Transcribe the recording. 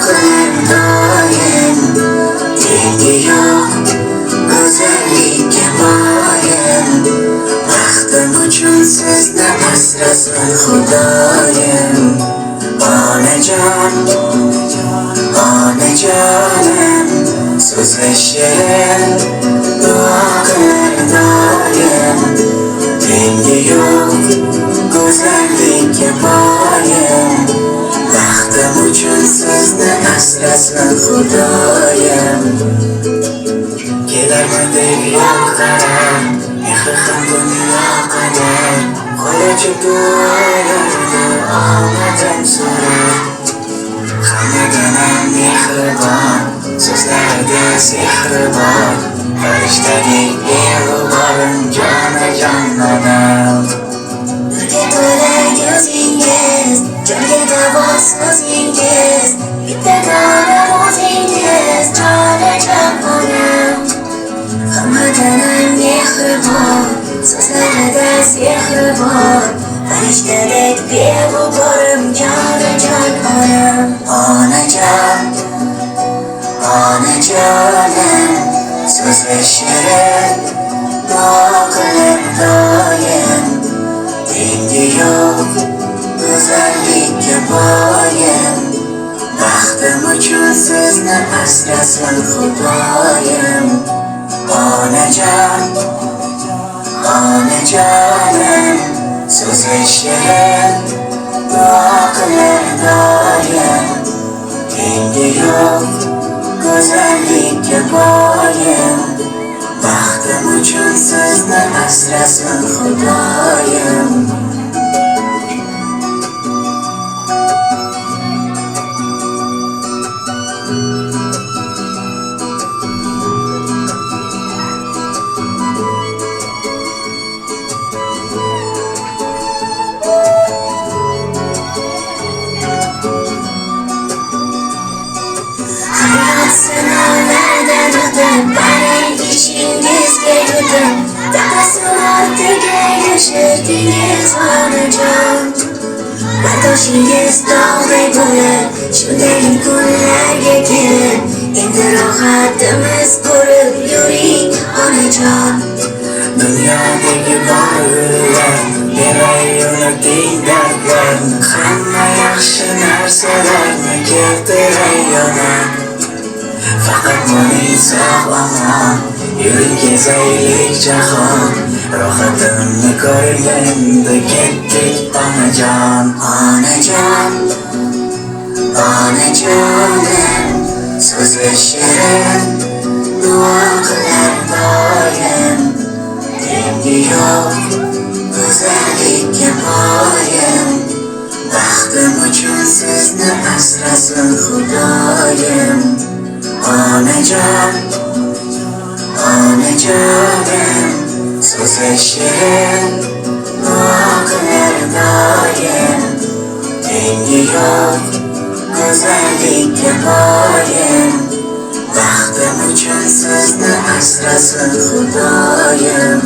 qilar doim. Tengi yo'q go'zallikka moyil. Baxtim uchun sizni asrasin Xudoyim. Onajon, onajonim, so'zli shirin duo qilar doim. Tengi yo'q go'zallikka moyil. Baxtim uchun sizni asrasin Xudoyim. Kelarman deb yo'qaram, mehri ham dunyo qadar. Qo'yachib duolarni omadim so'rab. Hammadan ham mehribon, so'zlarida sehri bor. Farishtadek beg'uborim jonajon onam. Nurga to'la ko'zingiz, jonga davo so'zingiz. Bitta dona o'zingiz, jonajon onam. Hammadan ham mehribon, so'zlarida sehri bor. Farishtadek beg'uborim jonajon onam. Onajon, onajonim, so'zli shirin duo qilar doim. Tengi yo'q go'zallikka moyil. Baxtim uchun sizni asrasin Xudoyim. Onajon, onajonim, so'zli shirin duo qilar doim. Tengi yo'q go'zallikka moyil. Baxtim uchun sizni asrasin Xudoyim. Hayot sinovlardan o'tib, baring ishingizga yetib. Tabassum ortiga yashirdingiz onajon. Bardoshingiz tog'day bo'lib, shunday kunlarga kelib. Endi rohatimiz ko'rib yuring onajon. Dunyodagi borlar beray unuting dardlarni. Hamma yaxshi narsalarni keltiray yonam. Faqat mo'min sog'-omon yuring kezaylik jahon. Rohatimni ko'rganda ketdik onajon. Onajon, onajonim, so'zli shirin duo qilar doim. Tengi yo'q go'zallikka moyil. Baxtim uchun sizni asrasin Xudoyim. Onajon, onajonim, so'zli shirin duo qilar doim. Tengi yo'q go'zallikka moyil. Baxtim uchun sizni asrasin Xudoyim.